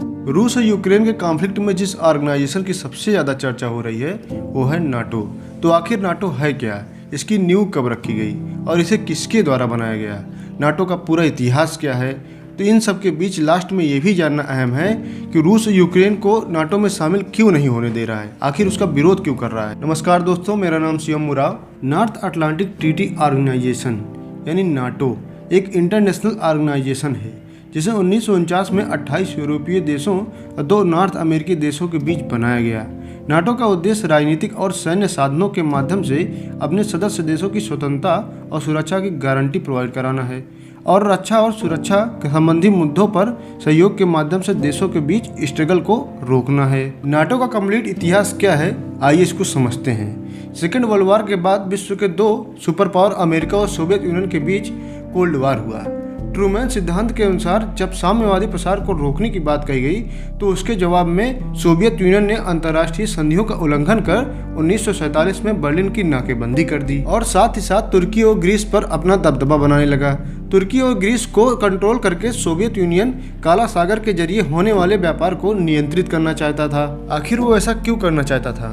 रूस और यूक्रेन के कॉन्फ्लिक्ट में जिस ऑर्गेनाइजेशन की सबसे ज़्यादा चर्चा हो रही है वो है नाटो। तो आखिर नाटो है क्या, इसकी नींव कब रखी गई और इसे किसके द्वारा बनाया गया, नाटो का पूरा इतिहास क्या है। तो इन सब के बीच लास्ट में ये भी जानना अहम है कि रूस यूक्रेन को नाटो में शामिल क्यों नहीं होने दे रहा है, आखिर उसका विरोध क्यों कर रहा है। नमस्कार दोस्तों, मेरा नाम Shivam Murav. North Atlantic Treaty Organization यानी नाटो एक इंटरनेशनल ऑर्गेनाइजेशन है जिसे 1949 में 28 यूरोपीय देशों और 2 नॉर्थ अमेरिकी देशों के बीच बनाया गया। नाटो का उद्देश्य राजनीतिक और सैन्य साधनों के माध्यम से अपने सदस्य देशों की स्वतंत्रता और सुरक्षा की गारंटी प्रोवाइड कराना है और रक्षा और सुरक्षा संबंधी मुद्दों पर सहयोग के माध्यम से देशों के बीच स्ट्रगल को रोकना है। नाटो का कंप्लीट इतिहास क्या है, आइए इसको समझते हैं। सेकेंड वर्ल्ड वॉर के बाद विश्व के 2 सुपर पावर अमेरिका और सोवियत यूनियन के बीच कोल्ड वॉर हुआ। ट्रूमैन सिद्धांत के अनुसार जब साम्यवादी प्रसार को रोकने की बात कही गई तो उसके जवाब में सोवियत यूनियन ने अंतर्राष्ट्रीय संधियों का उल्लंघन कर 1947 में बर्लिन की नाकेबंदी कर दी और साथ ही साथ तुर्की और ग्रीस पर अपना दबदबा बनाने लगा। तुर्की और ग्रीस को कंट्रोल करके सोवियत यूनियन काला सागर के जरिए होने वाले व्यापार को नियंत्रित करना चाहता था। आखिर वो ऐसा क्यों करना चाहता था?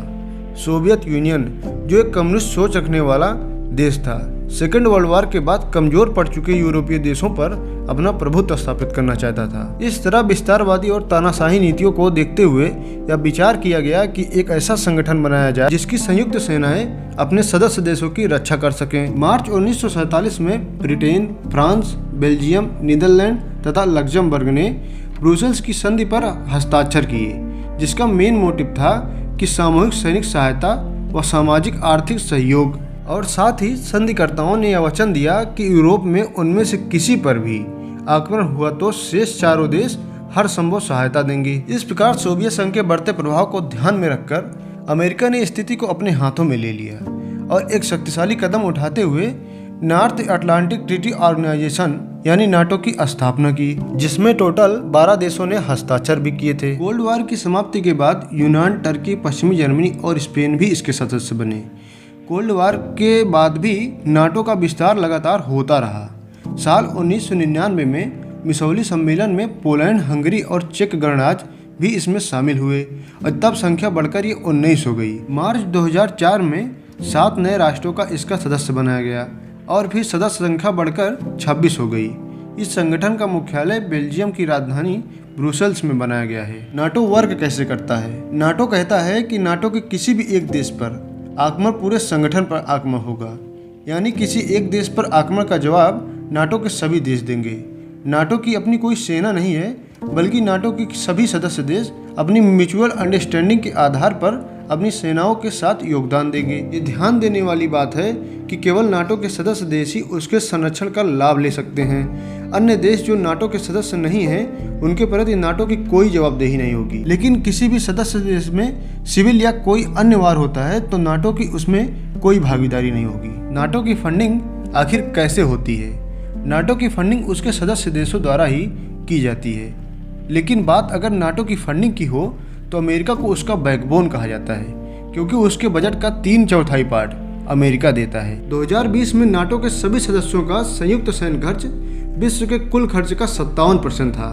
सोवियत यूनियन जो एक कम्युनिस्ट सोच रखने वाला देश था, सेकेंड वर्ल्ड वॉर के बाद कमजोर पड़ चुके यूरोपीय देशों पर अपना प्रभुत्व स्थापित करना चाहता था। इस तरह विस्तारवादी और तानाशाही नीतियों को देखते हुए यह विचार किया गया कि एक ऐसा संगठन बनाया जाए जिसकी संयुक्त सेनाएं अपने सदस्य देशों की रक्षा कर सकें। मार्च 1947 में ब्रिटेन, फ्रांस, बेल्जियम, नीदरलैंड तथा लग्जमबर्ग ने ब्रुसेल्स की संधि पर हस्ताक्षर किए, जिसका मेन मोटिव था कि सामूहिक सैनिक सहायता व सामाजिक आर्थिक सहयोग। और साथ ही संधिकर्ताओं ने यह वचन दिया कि यूरोप में उनमें से किसी पर भी आक्रमण हुआ तो शेष चारों देश हर संभव सहायता देंगे। इस प्रकार सोवियत संघ के बढ़ते प्रभाव को ध्यान में रखकर अमेरिका ने स्थिति को अपने हाथों में ले लिया और एक शक्तिशाली कदम उठाते हुए नॉर्थ अटलांटिक ट्रीटी ऑर्गेनाइजेशन यानी नाटो की स्थापना की, जिसमें टोटल 12 देशों ने हस्ताक्षर भी किए थे। कोल्ड वॉर की समाप्ति के बाद यूनान, टर्की, पश्चिमी जर्मनी और स्पेन भी इसके सदस्य बने। कोल्ड वॉर के बाद भी नाटो का विस्तार लगातार होता रहा। साल 1999 में मिसौली सम्मेलन में पोलैंड, हंगरी और चेक गणराज्य भी इसमें शामिल हुए और तब संख्या बढ़कर ये 19 हो गई। मार्च 2004 में 7 नए राष्ट्रों का इसका सदस्य बनाया गया और फिर सदस्य संख्या बढ़कर 26 हो गई। इस संगठन का मुख्यालय बेल्जियम की राजधानी ब्रुसेल्स में बनाया गया है। नाटो वर्क कैसे करता है? नाटो कहता है कि नाटो के किसी भी एक देश पर आक्रमण पूरे संगठन पर आक्रमण होगा, यानी किसी एक देश पर आक्रमण का जवाब नाटो के सभी देश देंगे। नाटो की अपनी कोई सेना नहीं है, बल्कि नाटो के सभी सदस्य देश अपनी म्यूचुअल अंडरस्टैंडिंग के आधार पर अपनी सेनाओं के साथ योगदान देंगे। ये ध्यान देने वाली बात है कि केवल नाटो के सदस्य देश ही उसके संरक्षण का लाभ ले सकते हैं। अन्य देश जो नाटो के सदस्य नहीं हैं, उनके प्रति नाटो की कोई जवाबदेही नहीं होगी। लेकिन किसी भी सदस्य देश में सिविल या कोई अन्य वार होता है तो नाटो की उसमें कोई भागीदारी नहीं होगी। नाटो की फंडिंग आखिर कैसे होती है? नाटो की फंडिंग उसके सदस्य देशों द्वारा ही की जाती है, लेकिन बात अगर नाटो की फंडिंग की हो तो अमेरिका को उसका बैकबोन कहा जाता है, क्योंकि उसके बजट का 3/4 पार्ट अमेरिका देता है। 2020 में नाटो के सभी सदस्यों का संयुक्त सैन्य खर्च विश्व के कुल खर्च का 57% था।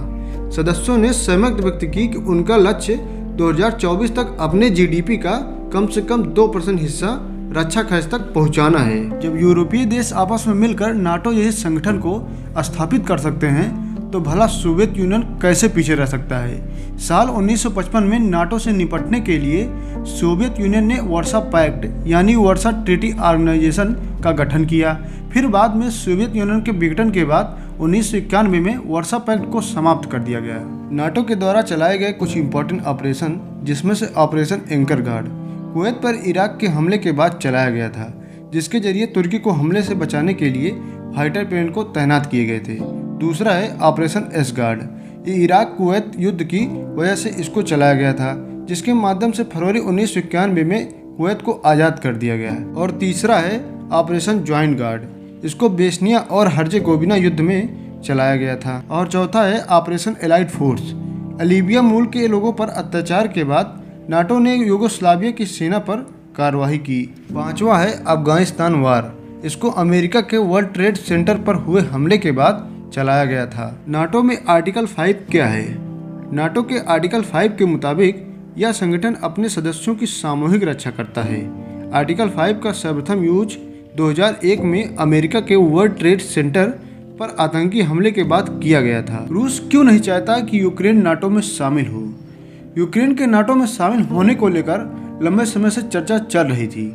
सदस्यों ने सहमति व्यक्त की कि उनका लक्ष्य 2024 तक अपने जीडीपी का कम से कम 2% हिस्सा रक्षा खर्च तक पहुंचाना है। जब यूरोपीय देश आपस में मिलकर नाटो जैसे संगठन को स्थापित कर सकते हैं तो भला सोवियत यूनियन कैसे पीछे रह सकता है? साल 1955 में नाटो से निपटने के लिए सोवियत यूनियन ने वर्सा पैक्ट यानी वर्सा ट्रीटी ऑर्गेनाइजेशन का गठन किया। फिर बाद में सोवियत यूनियन के विघटन के बाद 1991 में वर्सा पैक्ट को समाप्त कर दिया गया। नाटो के द्वारा चलाए गए कुछ इम्पोर्टेंट ऑपरेशन, जिसमें से ऑपरेशन एंकर गार्ड कुवैत पर इराक के हमले के बाद चलाया गया था, जिसके जरिए तुर्की को हमले से बचाने के लिए फाइटर प्लेन को तैनात किए गए थे। दूसरा है ऑपरेशन एस गार्ड, ये इराक कुवैत युद्ध की वजह से इसको चलाया गया था, जिसके माध्यम से फरवरी 1991 में कुवैत को आज़ाद कर दिया गया। और तीसरा है ऑपरेशन ज्वाइंट गार्ड, इसको बेस्निया और हर्जेगोविना युद्ध में चलाया गया था। और चौथा है ऑपरेशन एलाइड फोर्स, लीबिया मूल के लोगों पर अत्याचार के बाद नाटो ने यूगोस्लाविया की सेना पर कार्रवाई की। पांचवा है अफगानिस्तान वार, इसको अमेरिका के वर्ल्ड ट्रेड सेंटर पर हुए हमले के बाद चलाया गया था। नाटो में आर्टिकल 5 क्या है? नाटो के आर्टिकल 5 के मुताबिक यह संगठन अपने सदस्यों की सामूहिक रक्षा करता है। आर्टिकल 5 का सर्वप्रथम यूज 2001 में अमेरिका के वर्ल्ड ट्रेड सेंटर पर आतंकी हमले के बाद किया गया था। रूस क्यों नहीं चाहता कि यूक्रेन नाटो में शामिल हो? यूक्रेन के नाटो में शामिल होने को लेकर लंबे समय से चर्चा चल रही थी।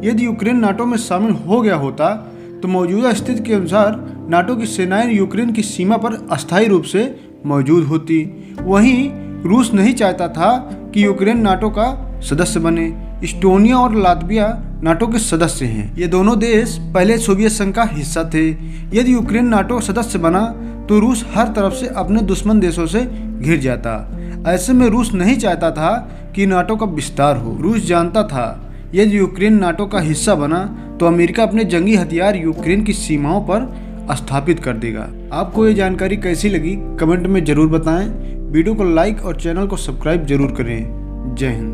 यदि यूक्रेन नाटो में शामिल हो गया होता तो मौजूदा स्थिति के अनुसार नाटो की सेनाएं यूक्रेन की सीमा पर अस्थायी रूप से मौजूद होती। वहीं रूस नहीं चाहता था कि यूक्रेन नाटो का सदस्य बने। इस्टोनिया और लातविया नाटो के सदस्य हैं। ये दोनों देश पहले सोवियत संघ का हिस्सा थे। यदि यूक्रेन नाटो सदस्य बना तो रूस हर तरफ से अपने दुश्मन देशों से घिर जाता। ऐसे में रूस नहीं चाहता था कि नाटो का विस्तार हो। रूस जानता था यदि यूक्रेन नाटो का हिस्सा बना तो अमेरिका अपने जंगी हथियार यूक्रेन की सीमाओं पर स्थापित कर देगा। आपको ये जानकारी कैसी लगी कमेंट में ज़रूर बताएं। वीडियो को लाइक और चैनल को सब्सक्राइब जरूर करें। जय हिंद।